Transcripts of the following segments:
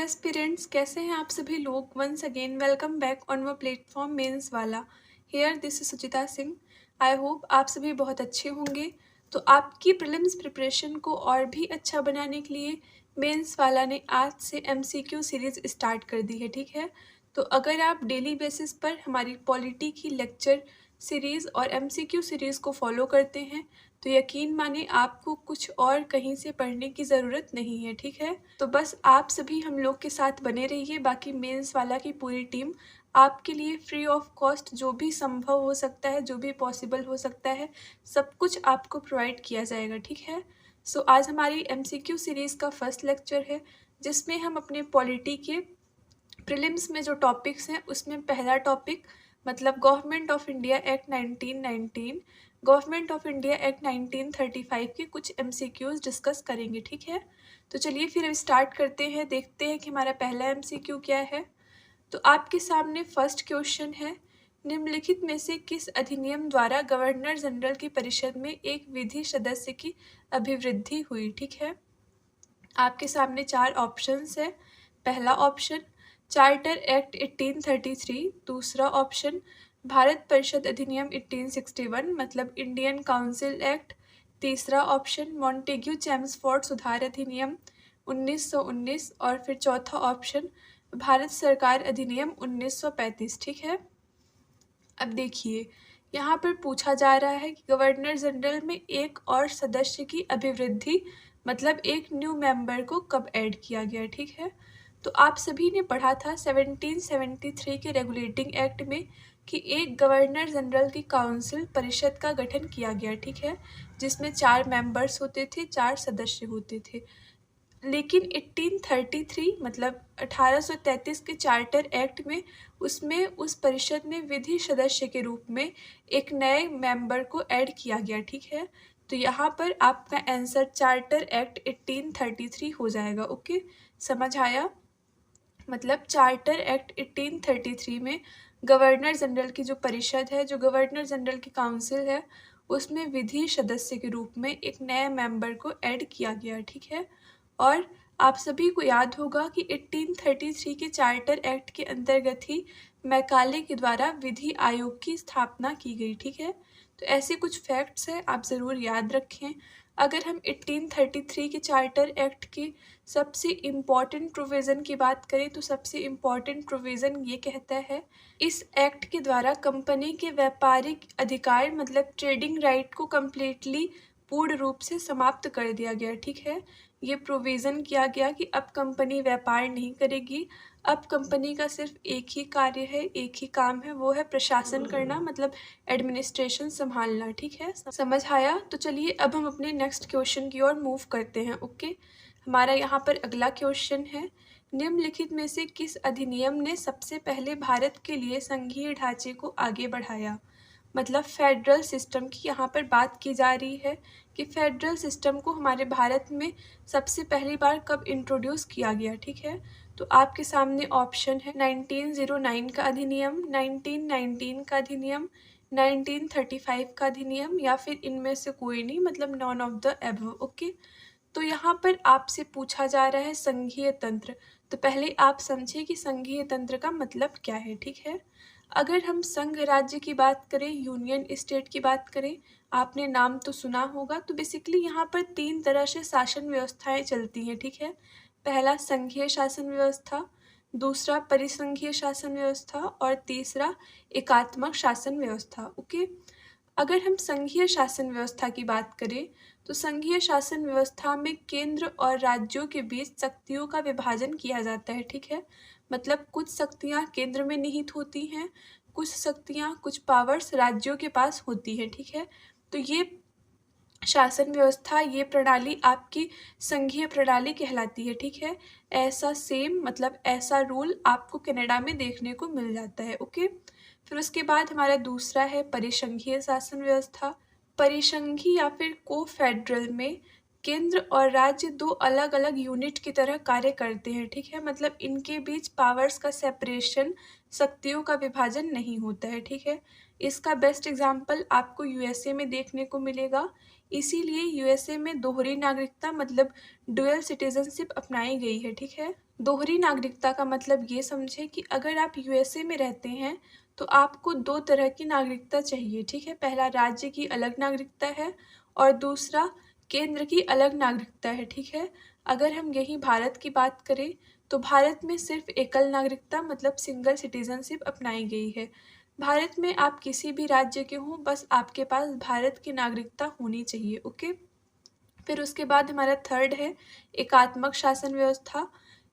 Aspirants, कैसे हैं आप सभी लोग। Once again welcome back on व प्लेटफॉर्म मेंस वाला। Here this is Suchita Singh. I hope आप सभी बहुत अच्छे होंगे। तो आपकी प्रीलिम्स प्रिपरेशन को और भी अच्छा बनाने के लिए मेंस वाला ने आज से एमसीक्यू सीरीज स्टार्ट कर दी है। ठीक है, तो अगर आप डेली बेसिस पर हमारी पॉलिटी की लेक्चर सीरीज़ और एमसीक्यू सीरीज़ को फॉलो करते हैं तो यकीन माने आपको कुछ और कहीं से पढ़ने की ज़रूरत नहीं है। ठीक है, तो बस आप सभी हम लोग के साथ बने रहिए। बाकी मेंस वाला की पूरी टीम आपके लिए फ्री ऑफ कॉस्ट जो भी संभव हो सकता है, जो भी पॉसिबल हो सकता है, सब कुछ आपको प्रोवाइड किया जाएगा। ठीक है, सो आज हमारी एमसीक्यू सीरीज़ का फर्स्ट लेक्चर है जिसमें हम अपने पॉलिटी के प्रीलिम्स में जो टॉपिक्स हैं उसमें पहला टॉपिक मतलब government of India act 1919, government of India act 1935 के कुछ एमसीक्यूज डिस्कस करेंगे। ठीक है, तो चलिए फिर अब स्टार्ट करते हैं, देखते हैं कि हमारा पहला एमसीक्यू क्या है। तो आपके सामने फर्स्ट क्वेश्चन है, निम्नलिखित में से किस अधिनियम द्वारा गवर्नर जनरल की परिषद में एक विधि सदस्य की अभिवृद्धि हुई। ठीक है, आपके सामने चार ऑप्शंस है। पहला ऑप्शन चार्टर एक्ट 1833, दूसरा ऑप्शन भारत परिषद अधिनियम 1861 मतलब इंडियन काउंसिल एक्ट, तीसरा ऑप्शन मॉन्टेग्यू चेम्सफोर्ड सुधार अधिनियम 1919 और फिर चौथा ऑप्शन भारत सरकार अधिनियम 1935। ठीक है, अब देखिए यहाँ पर पूछा जा रहा है कि गवर्नर जनरल में एक और सदस्य की अभिवृद्धि मतलब एक न्यू मेंबर को कब ऐड किया गया। ठीक है, तो आप सभी ने पढ़ा था 1773 के रेगुलेटिंग एक्ट में कि एक गवर्नर जनरल की काउंसिल परिषद का गठन किया गया। ठीक है, जिसमें 4 मेंबर्स होते थे, 4 सदस्य होते थे। लेकिन 1833 मतलब 1833 के चार्टर एक्ट में उसमें उस परिषद में विधि सदस्य के रूप में एक नए मेंबर को ऐड किया गया। ठीक है, तो यहाँ पर आपका आंसर चार्टर एक्ट 1833 हो जाएगा। ओके, समझ आया। मतलब चार्टर एक्ट 1833 में गवर्नर जनरल की जो परिषद है, जो गवर्नर जनरल की काउंसिल है, उसमें विधि सदस्य के रूप में एक नए मेंबर को ऐड किया गया। ठीक है, और आप सभी को याद होगा कि 1833 के चार्टर एक्ट के अंतर्गत ही मैकाले के द्वारा विधि आयोग की स्थापना की गई। ठीक है, तो ऐसे कुछ फैक्ट्स हैं, आप ज़रूर याद रखें। अगर हम 1833 के चार्टर एक्ट के सबसे इम्पॉर्टेंट प्रोविज़न की बात करें तो सबसे इम्पॉर्टेंट प्रोविज़न ये कहता है, इस एक्ट के द्वारा कंपनी के व्यापारिक अधिकार मतलब ट्रेडिंग राइट को कम्प्लीटली पूर्ण रूप से समाप्त कर दिया गया। ठीक है, ये प्रोविज़न किया गया कि अब कंपनी व्यापार नहीं करेगी, अब कंपनी का सिर्फ एक ही कार्य है, एक ही काम है, वो है प्रशासन करना मतलब एडमिनिस्ट्रेशन संभालना। ठीक है, समझ आया। तो चलिए अब हम अपने नेक्स्ट क्वेश्चन की ओर मूव करते हैं। ओके, हमारा यहाँ पर अगला क्वेश्चन है, निम्नलिखित में से किस अधिनियम ने सबसे पहले भारत के लिए संघीय ढांचे को आगे बढ़ाया। मतलब फेडरल सिस्टम की यहाँ पर बात की जा रही है कि फेडरल सिस्टम को हमारे भारत में सबसे पहली बार कब इंट्रोड्यूस किया गया। ठीक है, तो आपके सामने ऑप्शन है 1909 का अधिनियम, 1919 का अधिनियम, 1935 का अधिनियम या फिर इनमें से कोई नहीं मतलब none of the above. Okay, तो यहाँ पर आपसे पूछा जा रहा है संघीय तंत्र। तो पहले आप समझे कि संघीय तंत्र का मतलब क्या है। ठीक है, अगर हम संघ राज्य की बात करें, यूनियन स्टेट की बात करें, आपने नाम तो सुना होगा। तो बेसिकली यहाँ पर 3 तरह से शासन व्यवस्थाएं चलती हैं। ठीक है, पहला संघीय शासन व्यवस्था, दूसरा परिसंघीय शासन व्यवस्था और तीसरा एकात्मक शासन व्यवस्था। ओके, अगर हम संघीय शासन व्यवस्था की बात करें तो संघीय शासन व्यवस्था में केंद्र और राज्यों के बीच शक्तियों का विभाजन किया जाता है। ठीक है, मतलब कुछ शक्तियाँ केंद्र में निहित होती हैं, कुछ शक्तियाँ कुछ पावर्स राज्यों के पास होती हैं। ठीक है, तो ये शासन व्यवस्था, ये प्रणाली आपकी संघीय प्रणाली कहलाती है। ठीक है, ऐसा सेम मतलब ऐसा रूल आपको कनाडा में देखने को मिल जाता है। ओके, फिर उसके बाद हमारा दूसरा है परिसंघीय शासन व्यवस्था। परिसंघी या फिर को फेडरल में केंद्र और राज्य दो अलग अलग यूनिट की तरह कार्य करते हैं। ठीक है, मतलब इनके बीच पावर्स का सेपरेशन, शक्तियों का विभाजन नहीं होता है। ठीक है, इसका बेस्ट एग्जाम्पल आपको यूएसए में देखने को मिलेगा। इसीलिए यूएसए में दोहरी नागरिकता मतलब डुअल सिटीजनशिप अपनाई गई है। ठीक है, दोहरी नागरिकता का मतलब ये समझे कि अगर आप यूएसए में रहते हैं तो आपको दो तरह की नागरिकता चाहिए, ठीक है। पहला राज्य की अलग नागरिकता है और दूसरा केंद्र की अलग नागरिकता है, ठीक है। अगर हम यही भारत की बात करें तो भारत में सिर्फ एकल नागरिकता मतलब सिंगल सिटीजनशिप अपनाई गई है। भारत में आप किसी भी राज्य के हों, बस आपके पास भारत की नागरिकता होनी चाहिए, ओके। फिर उसके बाद हमारा थर्ड है एकात्मक शासन व्यवस्था,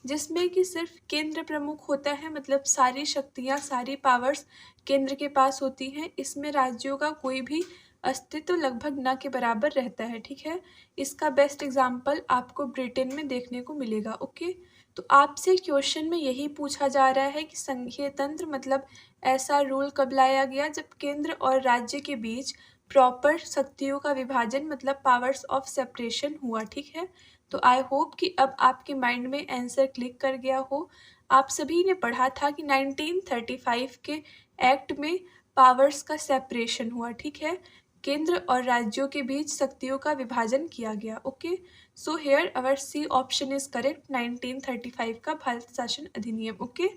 जिसमें कि सिर्फ केंद्र प्रमुख होता है, मतलब सारी शक्तियाँ सारी पावर्स केंद्र के पास होती हैं। इसमें राज्यों का कोई भी अस्तित्व लगभग ना के बराबर रहता है, ठीक है। इसका बेस्ट एग्जाम्पल आपको ब्रिटेन में देखने को मिलेगा, ओके। तो आपसे क्वेश्चन में यही पूछा जा रहा है कि संघीय तंत्र मतलब ऐसा रूल कब लाया गया जब केंद्र और राज्य के बीच प्रॉपर शक्तियों का विभाजन मतलब पावर्स ऑफ सेपरेशन हुआ, ठीक है। तो आई होप कि अब आपके माइंड में आंसर क्लिक कर गया हो। आप सभी ने पढ़ा था कि 1935 के एक्ट में पावर्स का सेपरेशन हुआ, ठीक है। केंद्र और राज्यों के बीच शक्तियों का विभाजन किया गया, okay. So here our C option is correct, 1935 का भारत शासन अधिनियम, ओके।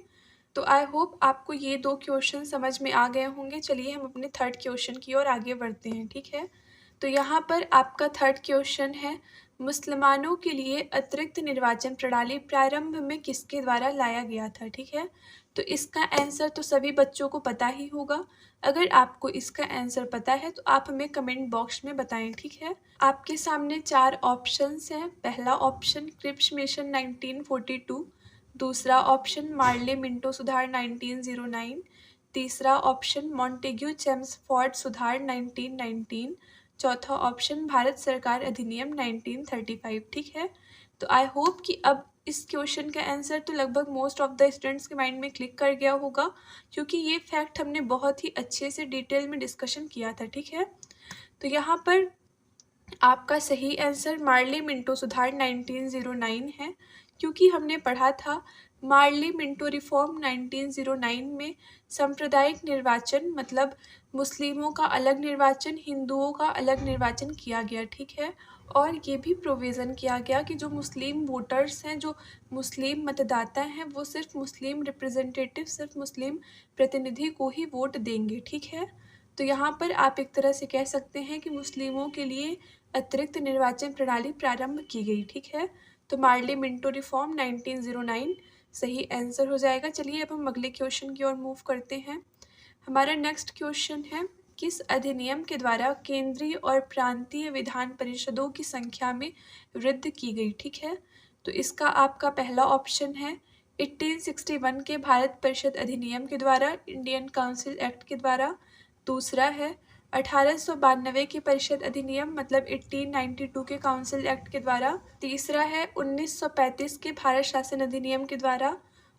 तो आई होप आपको ये दो क्वेश्चन समझ में आ गए होंगे। चलिए हम अपने थर्ड क्वेश्चन की ओर आगे बढ़ते हैं, ठीक है। तो यहाँ पर आपका थर्ड क्वेश्चन है, मुसलमानों के लिए अतिरिक्त निर्वाचन प्रणाली प्रारंभ में किसके द्वारा लाया गया था, ठीक है। तो इसका आंसर तो सभी बच्चों को पता ही होगा। अगर आपको इसका आंसर पता है तो आप हमें कमेंट बॉक्स में बताएं, ठीक है। आपके सामने चार ऑप्शंस हैं। पहला ऑप्शन क्रिप्स मिशन 1942, दूसरा ऑप्शन मार्ले मिंटो सुधार 1909, तीसरा ऑप्शन मॉन्टेग्यू चेम्सफोर्ड सुधार 1919, चौथा ऑप्शन भारत सरकार अधिनियम 1935, ठीक है। तो आई होप कि अब इस क्वेश्चन का आंसर तो लगभग मोस्ट ऑफ द स्टूडेंट्स के माइंड में क्लिक कर गया होगा, क्योंकि ये फैक्ट हमने बहुत ही अच्छे से डिटेल में डिस्कशन किया था, ठीक है। तो यहाँ पर आपका सही आंसर मार्ले मिंटो सुधार 1909 है, क्योंकि हमने पढ़ा था मार्ले मिंटो रिफॉर्म 1909 में सांप्रदायिक निर्वाचन मतलब मुस्लिमों का अलग निर्वाचन, हिंदुओं का अलग निर्वाचन किया गया, ठीक है। और ये भी प्रोविज़न किया गया कि जो मुस्लिम वोटर्स हैं, जो मुस्लिम मतदाता हैं, वो सिर्फ मुस्लिम रिप्रेजेंटेटिव, सिर्फ मुस्लिम प्रतिनिधि को ही वोट देंगे, ठीक है। तो यहाँ पर आप एक तरह से कह सकते हैं कि मुस्लिमों के लिए अतिरिक्त निर्वाचन प्रणाली प्रारंभ की गई, ठीक है। तो मार्ले मिंटो रिफॉर्म 1909 सही आंसर हो जाएगा। चलिए अब हम अगले क्वेश्चन की ओर मूव करते हैं। हमारा नेक्स्ट क्वेश्चन है, किस अधिनियम के द्वारा केंद्रीय और प्रांतीय विधान परिषदों की संख्या में वृद्धि की गई, ठीक है। तो इसका आपका पहला ऑप्शन है 1861 के भारत परिषद अधिनियम के द्वारा, इंडियन काउंसिल एक्ट के द्वारा। दूसरा है 1892 के परिषद अधिनियम मतलब 1892 के काउंसिल एक्ट के द्वारा। तीसरा है 1935 के भारत शासन अधिनियम के द्वारा।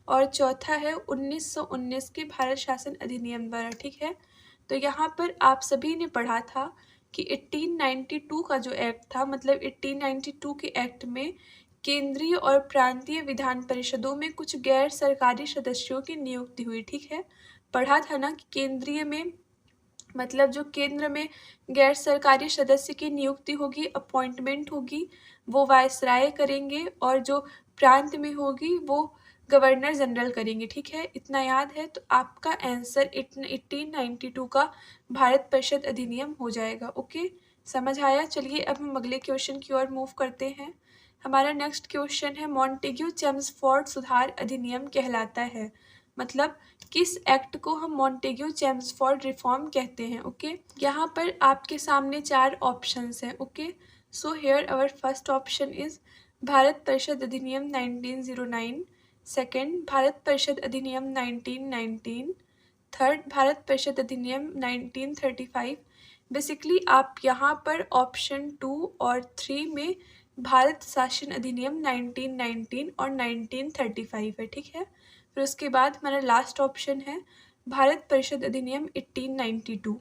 और चौथा है 1919 के भारत शासन अधिनियम द्वारा, ठीक है। तो यहाँ पर आप सभी ने पढ़ा था कि 1892 का जो एक्ट था मतलब 1892 के एक्ट में केंद्रीय और प्रांतीय विधान परिषदों में कुछ गैर सरकारी सदस्यों की नियुक्ति हुई, ठीक है। पढ़ा था ना कि केंद्रीय में मतलब जो केंद्र में गैर सरकारी सदस्य की नियुक्ति होगी, अपॉइंटमेंट होगी, वो वायसराय करेंगे, और जो प्रांत में होगी वो गवर्नर जनरल करेंगे, ठीक है। इतना याद है तो आपका आंसर 1892 का भारत परिषद अधिनियम हो जाएगा, ओके। समझ आया। चलिए अब हम अगले क्वेश्चन की ओर मूव करते हैं। हमारा नेक्स्ट क्वेश्चन है, मॉन्टेग्यू चेम्सफोर्ड सुधार अधिनियम कहलाता है, मतलब किस एक्ट को हम मॉन्टेग्यू चेम्सफोर्ड रिफॉर्म कहते हैं, ओके। यहाँ पर आपके सामने चार ऑप्शंस हैं, okay. So here our first option is Bharat परिषद अधिनियम 1909, सेकेंड भारत परिषद अधिनियम 1919, थर्ड भारत परिषद अधिनियम 1935। बेसिकली आप यहाँ पर ऑप्शन 2 और 3 में भारत शासन अधिनियम 1919 और 1935 है, ठीक है। फिर उसके बाद हमारा लास्ट ऑप्शन है भारत परिषद अधिनियम 1892।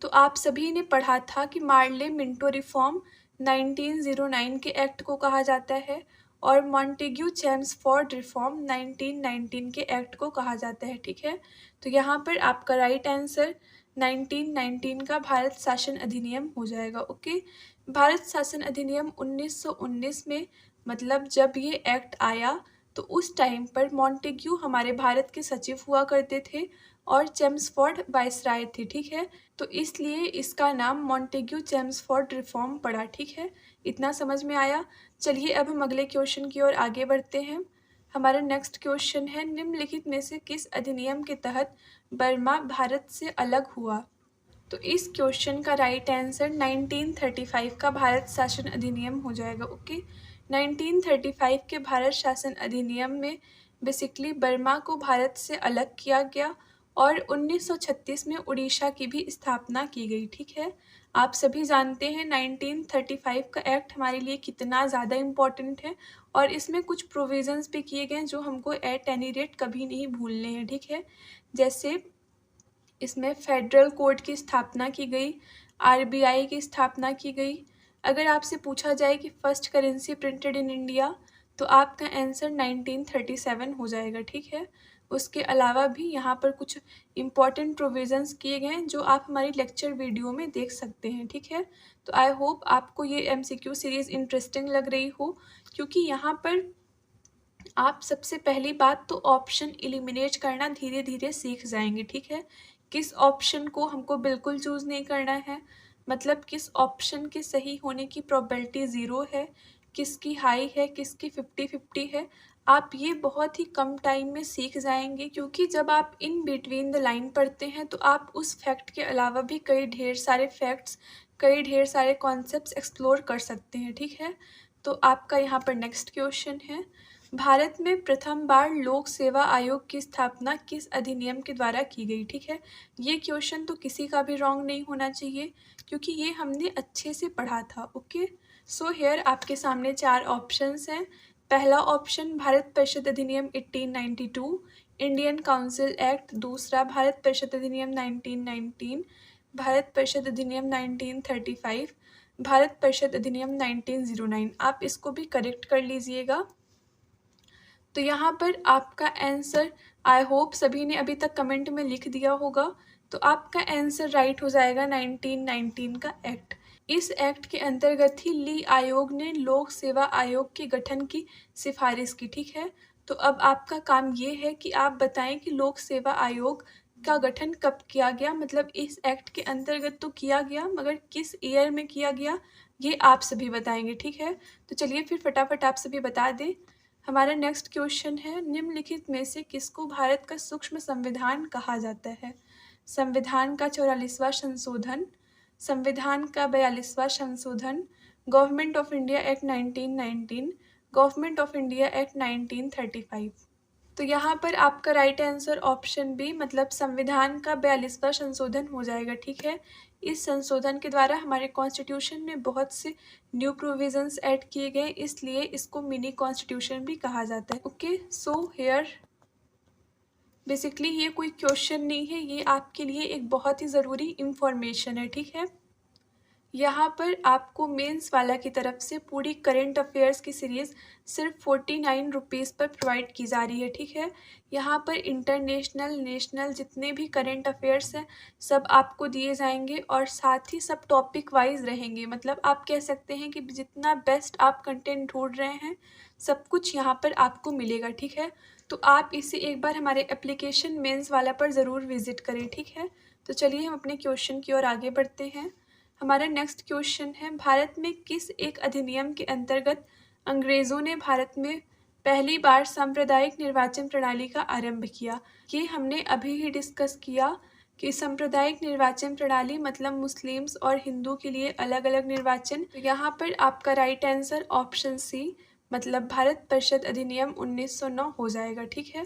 तो आप सभी ने पढ़ा था कि मार्ले मिंटो रिफॉर्म 1909 के एक्ट को कहा जाता है और मॉन्टेग्यू चेम्सफोर्ड रिफॉर्म 1919 के एक्ट को कहा जाता है, ठीक है। तो यहाँ पर आपका राइट आंसर 1919 का भारत शासन अधिनियम हो जाएगा, ओके। भारत शासन अधिनियम 1919 में मतलब जब ये एक्ट आया तो उस टाइम पर मॉन्टेग्यू हमारे भारत के सचिव हुआ करते थे और चेम्सफोर्ड वाइसराय थे, ठीक है। तो इसलिए इसका नाम मॉन्टेग्यू चेम्सफोर्ड रिफॉर्म पड़ा, ठीक है। इतना समझ में आया। चलिए अब हम अगले क्वेश्चन की ओर आगे बढ़ते हैं। हमारा नेक्स्ट क्वेश्चन है, निम्नलिखित में से किस अधिनियम के तहत बर्मा भारत से अलग हुआ? तो इस क्वेश्चन का राइट आंसर 1935 का भारत शासन अधिनियम हो जाएगा। ओके, 1935 के भारत शासन अधिनियम में बेसिकली बर्मा को भारत से अलग किया गया और 1936 में उड़ीसा की भी स्थापना की गई, ठीक है। आप सभी जानते हैं 1935 का एक्ट हमारे लिए कितना ज़्यादा इम्पोर्टेंट है और इसमें कुछ प्रोविजंस भी किए गए हैं जो हमको एट एनी रेट कभी नहीं भूलने हैं, ठीक है। जैसे इसमें फेडरल कोर्ट की स्थापना की गई, आरबीआई की स्थापना की गई। अगर आपसे पूछा जाए कि first currency printed in India, तो आपका आंसर 1937 हो जाएगा, ठीक है। उसके अलावा भी यहाँ पर कुछ इम्पॉर्टेंट प्रोविजंस किए गए हैं जो आप हमारी लेक्चर वीडियो में देख सकते हैं, ठीक है। तो आई होप आपको ये एमसीक्यू सीरीज़ इंटरेस्टिंग लग रही हो, क्योंकि यहाँ पर आप सबसे पहली बात तो ऑप्शन एलिमिनेट करना धीरे धीरे सीख जाएंगे, ठीक है। किस ऑप्शन को हमको बिल्कुल चूज़ नहीं करना है, मतलब किस ऑप्शन के सही होने की प्रोबेबिलिटी 0 है, किसकी हाई है, किसकी 50-50 है। आप ये बहुत ही कम टाइम में सीख जाएंगे, क्योंकि जब आप इन बिटवीन द लाइन पढ़ते हैं तो आप उस फैक्ट के अलावा भी कई ढेर सारे फैक्ट्स, कई ढेर सारे कॉन्सेप्ट्स एक्सप्लोर कर सकते हैं, ठीक है। तो आपका यहाँ पर नेक्स्ट क्वेश्चन है, भारत में प्रथम बार लोक सेवा आयोग की स्थापना किस अधिनियम के द्वारा की गई, ठीक है। ये क्वेश्चन तो किसी का भी रॉन्ग नहीं होना चाहिए, क्योंकि ये हमने अच्छे से पढ़ा था। ओके, सो हेयर आपके सामने 4 ऑप्शंस हैं। पहला ऑप्शन भारत परिषद अधिनियम 1892, इंडियन काउंसिल एक्ट। दूसरा भारत परिषद अधिनियम 1919, भारत परिषद अधिनियम 1935, भारत परिषद अधिनियम 1909। आप इसको भी करेक्ट कर लीजिएगा। तो यहाँ पर आपका आंसर, आई होप सभी ने अभी तक कमेंट में लिख दिया होगा, तो आपका आंसर राइट हो जाएगा 1919 का एक्ट। इस एक्ट के अंतर्गत ही ली आयोग ने लोक सेवा आयोग के गठन की सिफारिश की, ठीक है। तो अब आपका काम ये है कि आप बताएं कि लोक सेवा आयोग का गठन कब किया गया, मतलब इस एक्ट के अंतर्गत तो किया गया, मगर किस ईयर में किया गया ये आप सभी बताएंगे, ठीक है। तो चलिए फिर फटाफट आप सभी बता दें। हमारा नेक्स्ट क्वेश्चन है, निम्नलिखित में से किसको भारत का सूक्ष्म संविधान कहा जाता है? संविधान का 44वां संशोधन, संविधान का 42वां संशोधन, government of India act 1919, government of India act 1935। तो यहाँ पर आपका राइट आंसर ऑप्शन बी, मतलब संविधान का 42वां संशोधन हो जाएगा, ठीक है। इस संशोधन के द्वारा हमारे कॉन्स्टिट्यूशन में बहुत से न्यू प्रोविजंस ऐड किए गए, इसलिए इसको मिनी कॉन्स्टिट्यूशन भी कहा जाता है। ओके, सो हेयर बेसिकली ये कोई क्वेश्चन नहीं है, ये आपके लिए एक बहुत ही ज़रूरी इंफॉर्मेशन है, ठीक है। यहाँ पर आपको मेंस वाला की तरफ से पूरी करंट अफेयर्स की सीरीज़ सिर्फ 49 रुपीज़ पर प्रोवाइड की जा रही है, ठीक है। यहाँ पर इंटरनेशनल, नेशनल जितने भी करंट अफेयर्स हैं सब आपको दिए जाएंगे और साथ ही सब टॉपिक वाइज रहेंगे। मतलब आप कह सकते हैं कि जितना बेस्ट आप कंटेंट ढूंढ रहे हैं सब कुछ यहाँ पर आपको मिलेगा, ठीक है। तो आप इसे एक बार हमारे एप्लीकेशन मेंस वाला पर ज़रूर विजिट करें, ठीक है। तो चलिए हम अपने क्वेश्चन की ओर आगे बढ़ते हैं। हमारा नेक्स्ट क्वेश्चन है, भारत में किस एक अधिनियम के अंतर्गत अंग्रेज़ों ने भारत में पहली बार सांप्रदायिक निर्वाचन प्रणाली का आरंभ किया? ये हमने अभी ही डिस्कस किया कि सांप्रदायिक निर्वाचन प्रणाली मतलब मुस्लिम्स और हिंदू के लिए अलग अलग निर्वाचन। तो यहाँ पर आपका राइट आंसर ऑप्शन सी, मतलब भारत परिषद अधिनियम 1909 हो जाएगा, ठीक है।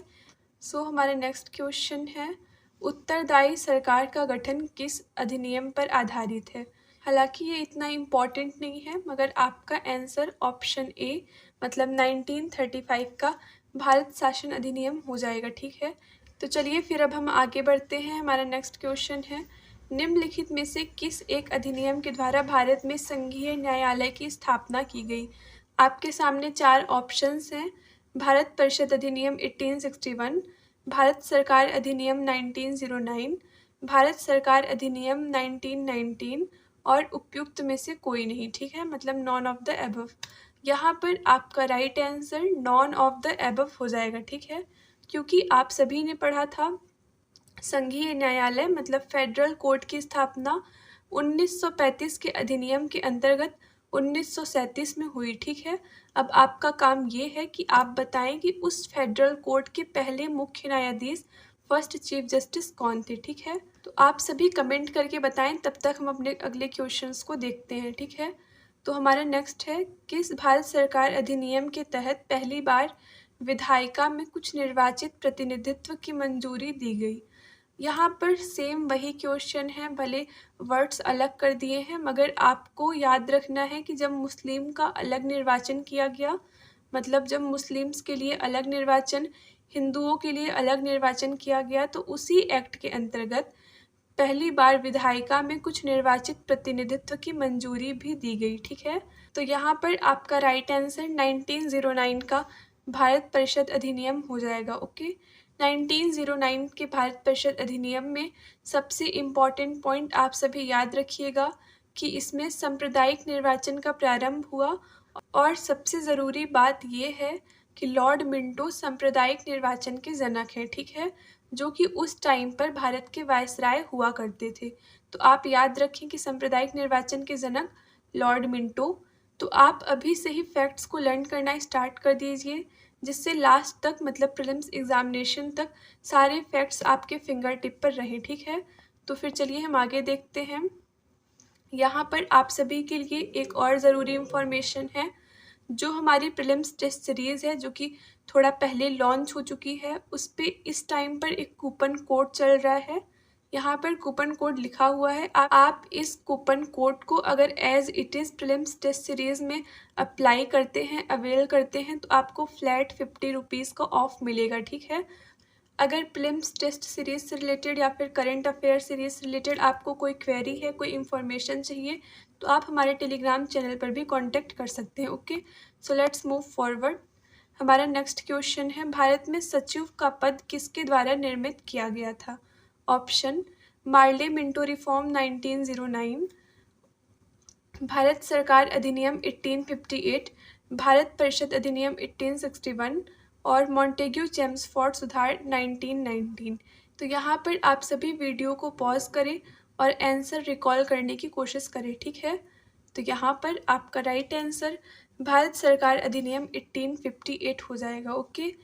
सो हमारा नेक्स्ट क्वेश्चन है, उत्तरदायी सरकार का गठन किस अधिनियम पर आधारित है? हालांकि ये इतना इम्पॉर्टेंट नहीं है, मगर आपका आंसर ऑप्शन ए, मतलब 1935 का भारत शासन अधिनियम हो जाएगा, ठीक है। तो चलिए फिर अब हम आगे बढ़ते हैं। हमारा नेक्स्ट क्वेश्चन है, निम्नलिखित में से किस एक अधिनियम के द्वारा भारत में संघीय न्यायालय की स्थापना की गई? आपके सामने 4 ऑप्शंस हैं, भारत परिषद अधिनियम 1861, भारत सरकार अधिनियम 1909, भारत सरकार अधिनियम 1919 और उपयुक्त में से कोई नहीं, ठीक है, मतलब नॉन ऑफ द अबव। यहाँ पर आपका right answer none of the above हो जाएगा, ठीक है, क्योंकि आप सभी ने पढ़ा था संघीय न्यायालय मतलब फेडरल कोर्ट की स्थापना 1935 के अधिनियम के अंतर्गत 1937 में हुई, ठीक है। अब आपका काम ये है कि आप बताएं कि उस फेडरल कोर्ट के पहले मुख्य न्यायाधीश फर्स्ट चीफ जस्टिस कौन थे, ठीक है। तो आप सभी कमेंट करके बताएं, तब तक हम अपने अगले क्वेश्चंस को देखते हैं, ठीक है। तो हमारा नेक्स्ट है, किस भारत सरकार अधिनियम के तहत पहली बार विधायिका में कुछ निर्वाचित प्रतिनिधित्व की मंजूरी दी गई। यहाँ पर सेम वही क्वेश्चन है, भले वर्ड्स अलग कर दिए हैं, मगर आपको याद रखना है कि जब मुस्लिम का अलग निर्वाचन किया गया, मतलब जब मुस्लिम्स के लिए अलग निर्वाचन, हिंदुओं के लिए अलग निर्वाचन किया गया, तो उसी एक्ट के अंतर्गत पहली बार विधायिका में कुछ निर्वाचित प्रतिनिधित्व की मंजूरी भी दी गई, ठीक है। तो यहाँ पर आपका राइट आंसर 1909 का भारत परिषद अधिनियम हो जाएगा, ओके। 1909 के भारत परिषद अधिनियम में सबसे इम्पॉर्टेंट पॉइंट आप सभी याद रखिएगा कि इसमें सांप्रदायिक निर्वाचन का प्रारंभ हुआ, और सबसे ज़रूरी बात यह है कि लॉर्ड मिंटो सांप्रदायिक निर्वाचन के जनक हैं, ठीक है, जो कि उस टाइम पर भारत के वायसराय हुआ करते थे। तो आप याद रखें कि सांप्रदायिक निर्वाचन के जनक लॉर्ड मिंटो। तो आप अभी से ही फैक्ट्स को लर्न करना स्टार्ट कर दीजिए, जिससे लास्ट तक मतलब प्रीलिम्स एग्जामिनेशन तक सारे फैक्ट्स आपके फिंगर टिप पर रहें, ठीक है। तो फिर चलिए हम आगे देखते हैं। यहाँ पर आप सभी के लिए एक और ज़रूरी इन्फॉर्मेशन है, जो हमारी प्रीलिम्स टेस्ट सीरीज़ है जो कि थोड़ा पहले लॉन्च हो चुकी है, उस पर इस टाइम पर एक कूपन कोड चल रहा है। यहाँ पर कूपन कोड लिखा हुआ है, आप इस कूपन कोड को अगर as it is prelims test series में अप्लाई करते हैं, अवेल करते हैं, तो आपको फ्लैट 50 रुपीज़ का ऑफ मिलेगा, ठीक है। अगर प्रीलिम्स टेस्ट सीरीज से रिलेटेड या फिर करंट अफेयर सीरीज से रिलेटेड आपको कोई क्वेरी है, कोई इन्फॉर्मेशन चाहिए, तो आप हमारे टेलीग्राम चैनल पर भी कांटेक्ट कर सकते हैं, okay. So let's move forward. हमारा नेक्स्ट क्वेश्चन है, भारत में सचिव का पद किसके द्वारा निर्मित किया गया था। Option, Morley Minto reform 1909, Bharat सरकार अधिनियम 1858, भारत परिषद अधिनियम 1861 और मॉन्टेग्यू चेम्सफोर्ड सुधार 1919। तो यहाँ पर आप सभी वीडियो को पॉज करें और आंसर रिकॉल करने की कोशिश करें, ठीक है। तो यहाँ पर आपका राइट आंसर भारत सरकार अधिनियम 1858 हो जाएगा, ओके।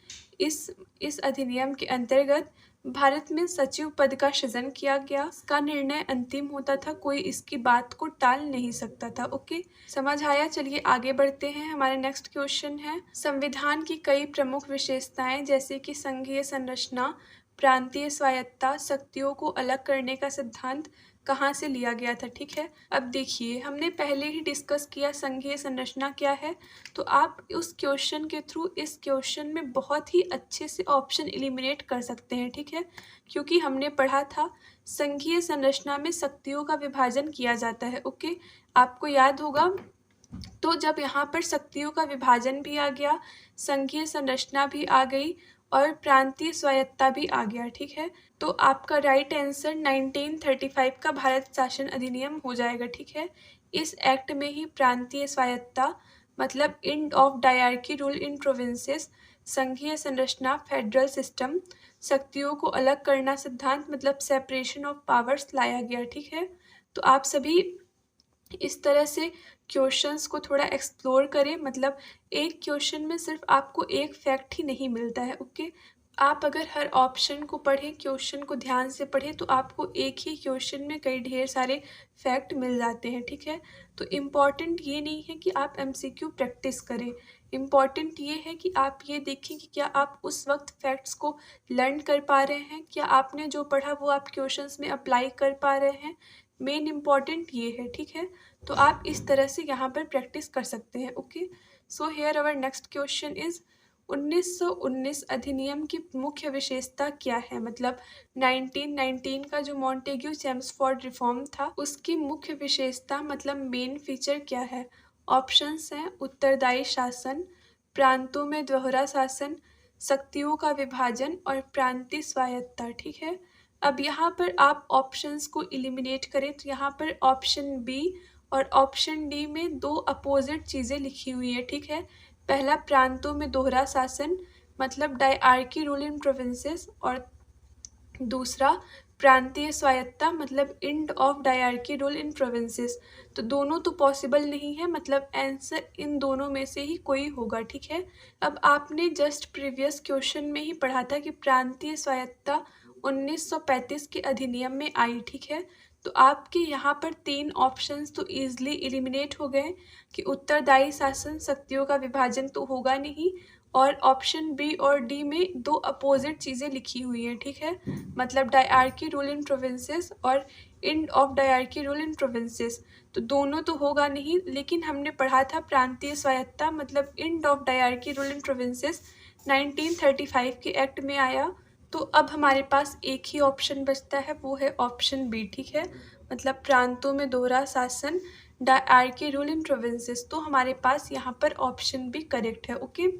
इस अधिनियम के अंतर्गत भारत में सचिव पद का सृजन किया गया। इसका निर्णय अंतिम होता था, कोई इसकी बात को टाल नहीं सकता था, ओके। समझ आया, चलिए आगे बढ़ते हैं। हमारा नेक्स्ट क्वेश्चन है, संविधान की कई प्रमुख विशेषताएं जैसे कि संघीय संरचना, प्रांतीय स्वायत्तता, शक्तियों को अलग करने का सिद्धांत कहाँ से लिया गया था, ठीक है। अब देखिए, हमने पहले ही डिस्कस किया संघीय संरचना क्या है, तो आप उस क्वेश्चन के थ्रू इस क्वेश्चन में बहुत ही अच्छे से ऑप्शन एलिमिनेट कर सकते हैं, ठीक है, क्योंकि हमने पढ़ा था संघीय संरचना में शक्तियों का विभाजन किया जाता है, ओके। आपको याद होगा, तो जब यहाँ पर शक्तियों का विभाजन भी आ गया, संघीय संरचना भी आ गई और प्रांतीय स्वायत्तता भी आ गया, ठीक है। तो आपका राइट आंसर 1935 का भारत शासन अधिनियम हो जाएगा, ठीक है। इस एक्ट में ही प्रांतीय स्वायत्तता मतलब end of dyarchy rule in provinces, संघीय संरचना फेडरल सिस्टम, शक्तियों को अलग करना सिद्धांत मतलब सेपरेशन ऑफ पावर्स लाया गया, ठीक है। तो आप सभी इस तरह से क्वेश्चंस को थोड़ा एक्सप्लोर करें, मतलब एक क्वेश्चन में सिर्फ आपको एक फैक्ट ही नहीं मिलता है, ओके। आप अगर हर ऑप्शन को पढ़ें, क्वेश्चन को ध्यान से पढ़ें, तो आपको एक ही क्वेश्चन में कई ढेर सारे फैक्ट मिल जाते हैं, ठीक है। तो इम्पॉर्टेंट ये नहीं है कि आप एमसीक्यू प्रैक्टिस करें, इम्पॉर्टेंट ये है कि आप ये देखें कि क्या आप उस वक्त फैक्ट्स को लर्न कर पा रहे हैं, क्या आपने जो पढ़ा वो आप क्वेश्चंस में अप्लाई कर पा रहे हैं। मेन इम्पॉर्टेंट ये है, ठीक है। तो आप इस तरह से यहाँ पर प्रैक्टिस कर सकते हैं, okay. So here our next question is, 1919 अधिनियम की मुख्य विशेषता क्या है, मतलब 1919 का जो मॉन्टेग्यू चेम्सफोर्ड रिफॉर्म था उसकी मुख्य विशेषता मतलब मेन फीचर क्या है। ऑप्शंस हैं, उत्तरदायी शासन, प्रांतों में दोहरा शासन, शक्तियों का विभाजन और प्रांतीय स्वायत्तता, ठीक है। अब यहाँ पर आप ऑप्शंस को एलिमिनेट करें, तो यहाँ पर ऑप्शन बी और ऑप्शन डी में दो अपोजिट चीज़ें लिखी हुई है, ठीक है। पहला प्रांतों में दोहरा शासन मतलब डायआर्की रूल इन प्रोविंसेस, और दूसरा प्रांतीय स्वायत्ता मतलब end of dyarchy rule in provinces. तो दोनों तो पॉसिबल नहीं है, मतलब आंसर इन दोनों में से ही कोई होगा, ठीक है। अब आपने जस्ट प्रीवियस क्वेश्चन में ही पढ़ा था कि प्रांतीय स्वायत्ता 1935 के अधिनियम में आई, ठीक है। तो आपके यहाँ पर तीन ऑप्शंस तो ईजिली एलिमिनेट हो गए कि उत्तरदायी शासन शक्तियों का विभाजन तो होगा नहीं, और ऑप्शन बी और डी में दो अपोजिट चीज़ें लिखी हुई हैं, ठीक है। मतलब डायआर्की रूल इन प्रोविंसेस और end of dyarchy rule in provinces, तो दोनों तो होगा नहीं, लेकिन हमने पढ़ा था प्रांतीय स्वायत्ता मतलब end of dyarchy rule in provinces 1935 के एक्ट में आया। तो अब हमारे पास एक ही ऑप्शन बचता है, वो है ऑप्शन बी, ठीक है। मतलब प्रांतों में दोहरा शासन डायआर्की रूल इन प्रोविंसेस, तो हमारे पास यहाँ पर ऑप्शन बी करेक्ट है, ओके।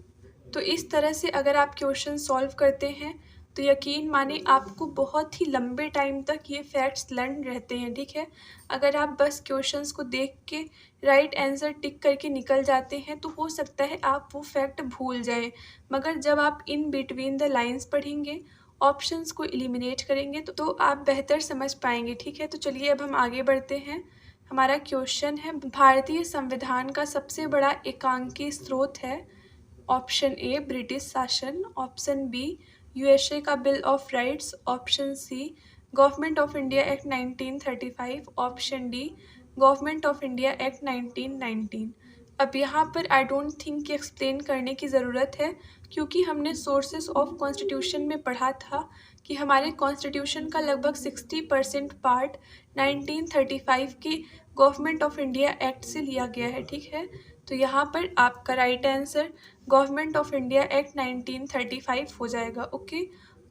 तो इस तरह से अगर आप क्वेश्चन सॉल्व करते हैं तो यकीन माने आपको बहुत ही लंबे टाइम तक ये फैक्ट्स लर्न रहते हैं, ठीक है। अगर आप बस क्वेश्चंस को देख के राइट आंसर टिक करके निकल जाते हैं तो हो सकता है आप वो फैक्ट भूल जाएं, मगर जब आप इन बिटवीन द लाइंस पढ़ेंगे, ऑप्शंस को एलिमिनेट करेंगे तो आप बेहतर समझ पाएंगे, ठीक है। तो चलिए अब हम आगे बढ़ते हैं। हमारा क्वेश्चन है, भारतीय संविधान का सबसे बड़ा एकांकी स्रोत है। ऑप्शन ए ब्रिटिश शासन, ऑप्शन बी यूएसए का bill of rights, option C government of India act 1935, option D government of India act 1919। अब यहाँ पर आई डोंट थिंक कि एक्सप्लेन करने की ज़रूरत है, क्योंकि हमने सोर्सेस ऑफ कॉन्स्टिट्यूशन में पढ़ा था कि हमारे कॉन्स्टिट्यूशन का लगभग 60% पार्ट 1935 के गवर्नमेंट ऑफ इंडिया एक्ट से लिया गया है, ठीक है। तो यहाँ पर आपका right answer government of India act 1935 हो जाएगा, ओके।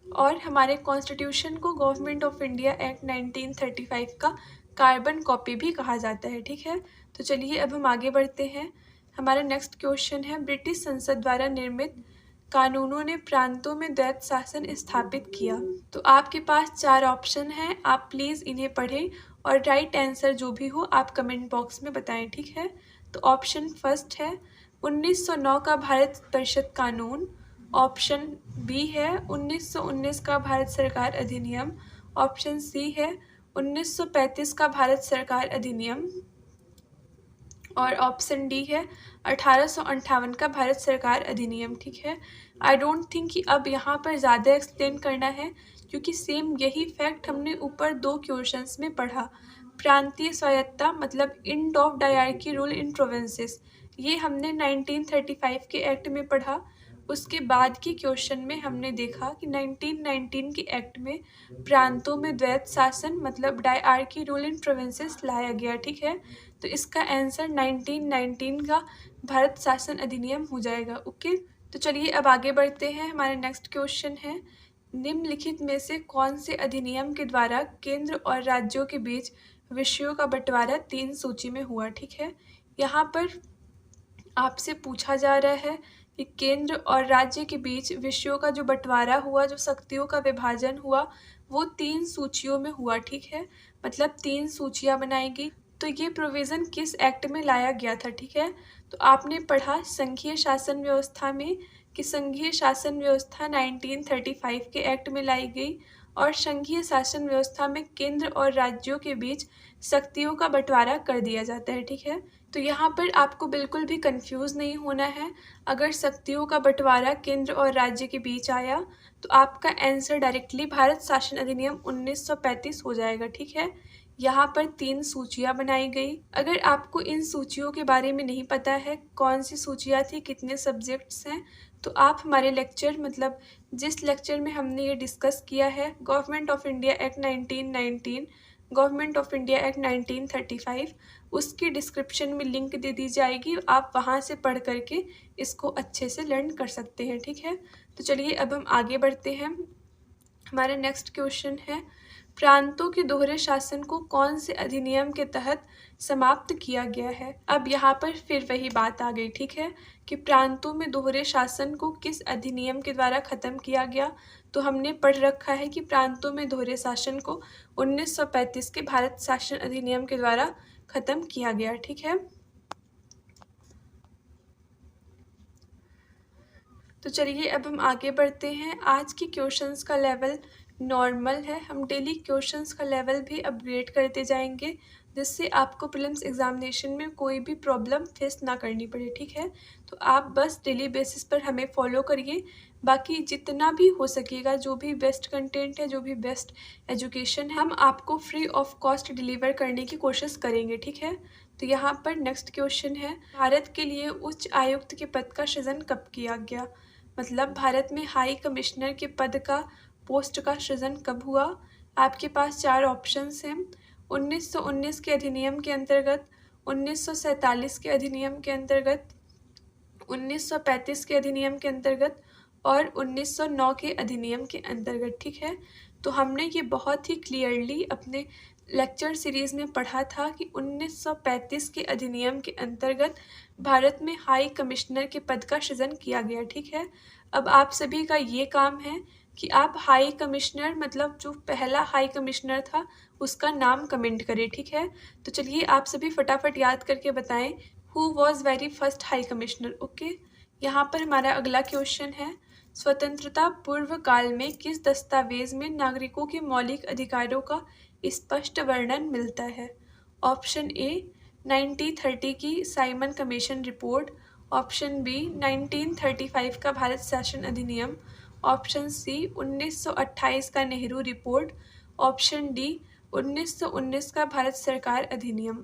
और हमारे कॉन्स्टिट्यूशन को गवर्नमेंट ऑफ इंडिया एक्ट 1935 का कार्बन कॉपी भी कहा जाता है, ठीक है। तो चलिए अब हम आगे बढ़ते हैं। हमारा नेक्स्ट क्वेश्चन है, ब्रिटिश संसद द्वारा निर्मित कानूनों ने प्रांतों में द्वैत शासन स्थापित किया। तो आपके पास चार ऑप्शन हैं, आप प्लीज़ इन्हें पढ़ें और राइट आंसर जो भी हो आप कमेंट बॉक्स में बताएं, ठीक है। तो ऑप्शन फर्स्ट है 1909 का भारत परिषद कानून, ऑप्शन बी है 1919 का भारत सरकार अधिनियम, ऑप्शन सी है 1935 का भारत सरकार अधिनियम, और ऑप्शन डी है 1858 का भारत सरकार अधिनियम, ठीक है। आई डोंट थिंक कि अब यहाँ पर ज़्यादा एक्सप्लेन करना है, क्योंकि सेम यही फैक्ट हमने ऊपर दो क्वेश्चंस में पढ़ा। प्रांतीय स्वायत्ता मतलब end of dyarchy rule in provinces, ये हमने 1935 के एक्ट में पढ़ा। उसके बाद के क्वेश्चन में हमने देखा कि 1919 के एक्ट में प्रांतों में द्वैत शासन मतलब डायआर्की रूल इन प्रोविंसेस लाया गया, ठीक है। तो इसका आंसर 1919 का भारत शासन अधिनियम हो जाएगा, ओके। तो चलिए अब आगे बढ़ते हैं। हमारा नेक्स्ट क्वेश्चन है, निम्नलिखित में से कौन से अधिनियम के द्वारा केंद्र और राज्यों के बीच विषयों का बंटवारा 3 सूची में हुआ, ठीक है। यहाँ पर आपसे पूछा जा रहा है कि केंद्र और राज्य के बीच विषयों का जो बंटवारा हुआ, जो शक्तियों का विभाजन हुआ, वो 3 सूचियों में हुआ, ठीक है। मतलब 3 सूचियाँ बनाई गई। तो ये प्रोविज़न किस एक्ट में लाया गया था, ठीक है। तो आपने पढ़ा संघीय शासन व्यवस्था में कि संघीय शासन व्यवस्था 1935 के एक्ट में लाई गई, और संघीय शासन व्यवस्था में केंद्र और राज्यों के बीच शक्तियों का बंटवारा कर दिया जाता है, ठीक है। तो यहाँ पर आपको बिल्कुल भी कंफ्यूज नहीं होना है। अगर शक्तियों का बंटवारा केंद्र और राज्य के बीच आया तो आपका आंसर डायरेक्टली भारत शासन अधिनियम 1935 हो जाएगा, ठीक है। यहाँ पर 3 सूचियाँ बनाई गई। अगर आपको इन सूचियों के बारे में नहीं पता है कौन सी सूचियाँ थी, कितने सब्जेक्ट्स हैं, तो आप हमारे लेक्चर मतलब जिस लेक्चर में हमने ये डिस्कस किया है government of India act 1919, government of India act 1935, उसकी डिस्क्रिप्शन में लिंक दे दी जाएगी, आप वहाँ से पढ़ करके इसको अच्छे से लर्न कर सकते हैं, ठीक है। तो चलिए अब हम आगे बढ़ते हैं। हमारा नेक्स्ट क्वेश्चन है, प्रांतों के दोहरे शासन को कौन से अधिनियम के तहत समाप्त किया गया है। अब यहाँ पर फिर वही बात आ गई, ठीक है, कि प्रांतों में दोहरे शासन को किस अधिनियम के द्वारा ख़त्म किया गया। तो हमने पढ़ रखा है कि प्रांतों में दोहरे शासन को 1935 के भारत शासन अधिनियम के द्वारा ख़त्म किया गया। ठीक है, तो चलिए अब हम आगे बढ़ते हैं। आज के क्वेश्चंस का लेवल नॉर्मल है, हम डेली क्वेश्चंस का लेवल भी अपग्रेड करते जाएंगे, जिससे आपको प्रीलिम्स एग्जामिनेशन में कोई भी प्रॉब्लम फेस ना करनी पड़े। ठीक है, तो आप बस डेली बेसिस पर हमें फॉलो करिए। बाकी जितना भी हो सकेगा, जो भी बेस्ट कंटेंट है, जो भी बेस्ट एजुकेशन है, हम आपको फ्री ऑफ कॉस्ट डिलीवर करने की कोशिश करेंगे। ठीक है, तो यहाँ पर नेक्स्ट क्वेश्चन है, भारत के लिए उच्च आयुक्त के पद का सृजन कब किया गया? मतलब भारत में हाई कमिश्नर के पद का पोस्ट का सृजन कब हुआ? आपके पास 4 ऑप्शंस हैं। 1919 के अधिनियम के अंतर्गत, 1947 के अधिनियम के अंतर्गत, 1935 के अधिनियम के अंतर्गत और 1909 के अधिनियम के अंतर्गत। ठीक है, तो हमने ये बहुत ही क्लियरली अपने लेक्चर सीरीज़ में पढ़ा था कि 1935 के अधिनियम के अंतर्गत भारत में हाई कमिश्नर के पद का सृजन किया गया। ठीक है, अब आप सभी का ये काम है कि आप हाई कमिश्नर, मतलब जो पहला हाई कमिश्नर था, उसका नाम कमेंट करें। ठीक है, तो चलिए आप सभी फटाफट याद करके बताएं, who was very first high commissioner. Okay, यहाँ पर हमारा अगला क्वेश्चन है, स्वतंत्रता पूर्व काल में किस दस्तावेज में नागरिकों के मौलिक अधिकारों का स्पष्ट वर्णन मिलता है? ऑप्शन ए 1930 की Simon commission report, option B 1935 का भारत शासन अधिनियम, ऑप्शन सी 1928 का नेहरू रिपोर्ट, ऑप्शन डी 1919 का भारत सरकार अधिनियम।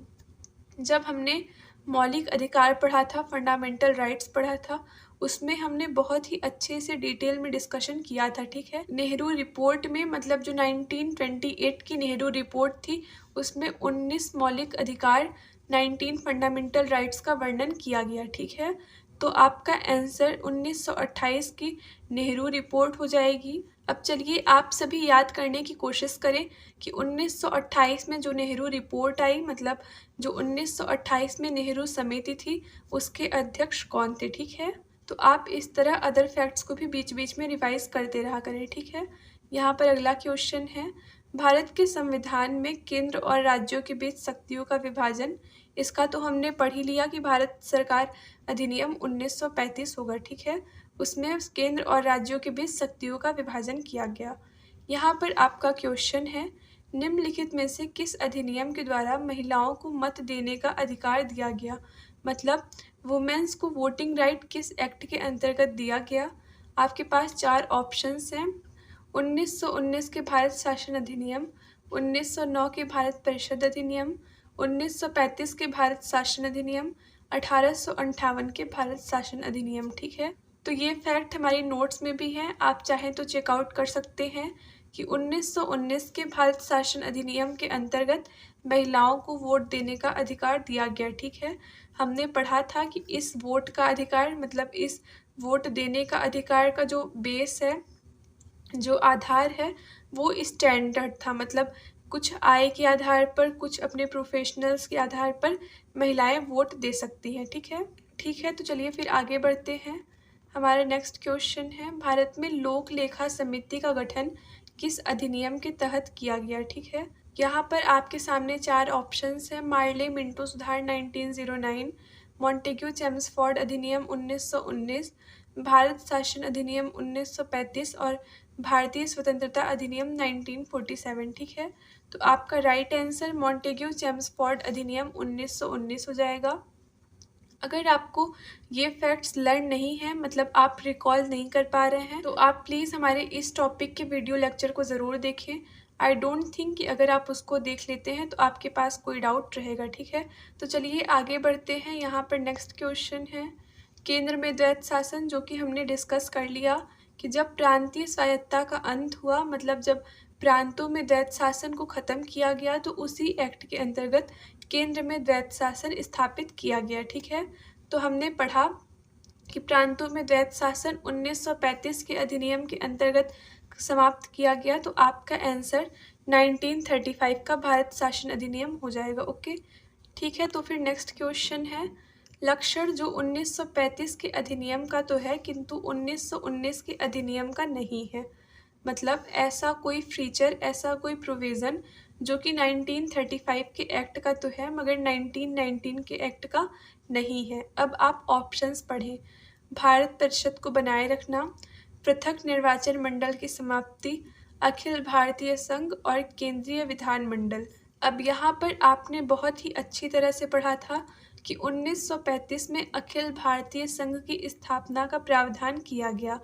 जब हमने मौलिक अधिकार पढ़ा था, फंडामेंटल राइट्स पढ़ा था, उसमें हमने बहुत ही अच्छे से डिटेल में डिस्कशन किया था। ठीक है, नेहरू रिपोर्ट में, मतलब जो 1928 की नेहरू रिपोर्ट थी, उसमें 19 मौलिक अधिकार, 19 फंडामेंटल राइट्स का वर्णन किया गया। ठीक है, तो आपका आंसर 1928 की नेहरू रिपोर्ट हो जाएगी। अब चलिए आप सभी याद करने की कोशिश करें कि 1928 में जो नेहरू रिपोर्ट आई, मतलब जो 1928 में नेहरू समिति थी, उसके अध्यक्ष कौन थे। ठीक है, तो आप इस तरह अदर फैक्ट्स को भी बीच बीच में रिवाइज करते रहा करें। ठीक है, यहाँ पर अगला क्वेश्चन है, भारत के संविधान में केंद्र और राज्यों के बीच शक्तियों का विभाजन, इसका तो हमने पढ़ ही लिया कि भारत सरकार अधिनियम 1935 होगा। ठीक है, उसमें केंद्र और राज्यों के बीच शक्तियों का विभाजन किया गया। यहाँ पर आपका क्वेश्चन है, निम्नलिखित में से किस अधिनियम के द्वारा महिलाओं को मत देने का अधिकार दिया गया? मतलब वुमेन्स को वोटिंग राइट किस एक्ट के अंतर्गत दिया गया? आपके पास 4 ऑप्शंस हैं। 1919 के भारत शासन अधिनियम, 1909 के भारत परिषद अधिनियम, 1935 के भारत शासन अधिनियम, 1858 के भारत शासन अधिनियम। ठीक है, तो ये फैक्ट हमारी नोट्स में भी हैं, आप चाहें तो चेकआउट कर सकते हैं कि 1919 के भारत शासन अधिनियम के अंतर्गत महिलाओं को वोट देने का अधिकार दिया गया। ठीक है, हमने पढ़ा था कि इस वोट का अधिकार, मतलब इस वोट देने का अधिकार का जो बेस है, जो आधार है, वो स्टैंडर्ड था, मतलब कुछ आय के आधार पर, कुछ अपने प्रोफेशनल्स के आधार पर महिलाएं वोट दे सकती हैं। ठीक है, तो चलिए फिर आगे बढ़ते हैं। हमारा नेक्स्ट क्वेश्चन है, भारत में लोक लेखा समिति का गठन किस अधिनियम के तहत किया गया? ठीक है, यहाँ पर आपके सामने 4 ऑप्शंस हैं। मार्ले मिंटो सुधार 1909, मॉन्टेग्यू चेम्सफोर्ड अधिनियम 1919, भारत शासन अधिनियम 1935 और भारतीय स्वतंत्रता अधिनियम 1947। ठीक है, तो आपका राइट आंसर मॉन्टेग्यू चेम्सफोर्ड अधिनियम 1919 हो जाएगा। अगर आपको ये फैक्ट्स लर्न नहीं है, मतलब आप रिकॉल नहीं कर पा रहे हैं, तो आप प्लीज़ हमारे इस टॉपिक के वीडियो लेक्चर को ज़रूर देखें। आई डोंट थिंक कि अगर आप उसको देख लेते हैं तो आपके पास कोई डाउट रहेगा। ठीक है, तो चलिए आगे बढ़ते हैं। यहाँ पर नेक्स्ट क्वेश्चन है, केंद्र में द्वैत शासन, जो कि हमने डिस्कस कर लिया कि जब प्रांतीय स्वायत्तता का अंत हुआ, मतलब जब प्रांतों में द्वैत शासन को ख़त्म किया गया, तो उसी एक्ट के अंतर्गत केंद्र में द्वैत शासन स्थापित किया गया। ठीक है, तो हमने पढ़ा कि प्रांतों में द्वैत शासन 1935 के अधिनियम के अंतर्गत समाप्त किया गया, तो आपका आंसर 1935 का भारत शासन अधिनियम हो जाएगा। ओके, ठीक है, तो फिर नेक्स्ट क्वेश्चन है, लक्षण जो 1935 के अधिनियम का तो है, किंतु 1919 के अधिनियम का नहीं है। मतलब ऐसा कोई फीचर, ऐसा कोई प्रोविज़न जो कि 1935 के एक्ट का तो है मगर 1919 के एक्ट का नहीं है। अब आप ऑप्शंस पढ़ें। भारत परिषद को बनाए रखना, पृथक निर्वाचन मंडल की समाप्ति, अखिल भारतीय संघ और केंद्रीय विधानमंडल। अब यहाँ पर आपने बहुत ही अच्छी तरह से पढ़ा था कि 1935 में अखिल भारतीय संघ की स्थापना का प्रावधान किया गया,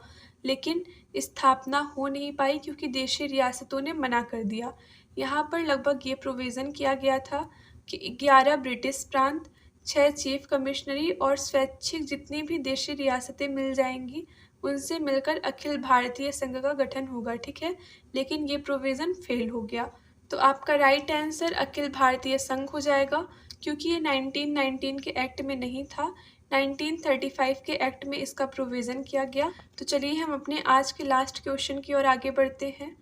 लेकिन स्थापना हो नहीं पाई क्योंकि देशी रियासतों ने मना कर दिया। यहाँ पर लगभग ये प्रोविज़न किया गया था कि 11 ब्रिटिश प्रांत, 6 चीफ कमिश्नरी और स्वैच्छिक जितनी भी देशी रियासतें मिल जाएंगी उनसे मिलकर अखिल भारतीय संघ का गठन होगा, ठीक है। लेकिन ये प्रोविज़न फेल हो गया। तो आपका राइट आंसर अखिल भारतीय संघ हो जाएगा क्योंकि ये 1919 के एक्ट में नहीं था, 1935 के एक्ट में इसका प्रोविज़न किया गया। तो चलिए हम अपने आज के लास्ट क्वेश्चन की ओर आगे बढ़ते हैं।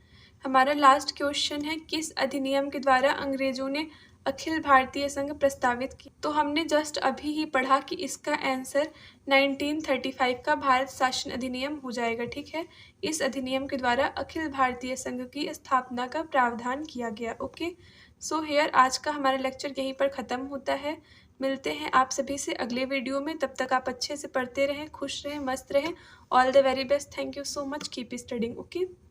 हमारा लास्ट क्वेश्चन है, किस अधिनियम के द्वारा अंग्रेजों ने अखिल भारतीय संघ प्रस्तावित की? तो हमने जस्ट अभी ही पढ़ा कि इसका आंसर 1935 का भारत शासन अधिनियम हो जाएगा, ठीक है। इस अधिनियम के द्वारा अखिल भारतीय संघ की स्थापना का प्रावधान किया गया। ओके, सो हियर आज का हमारा लेक्चर यहीं पर ख़त्म होता है। मिलते हैं आप सभी से अगले वीडियो में। तब तक आप अच्छे से पढ़ते रहें, खुश रहें, मस्त रहें। All the very best. Thank you so much. Keep studying. Okay.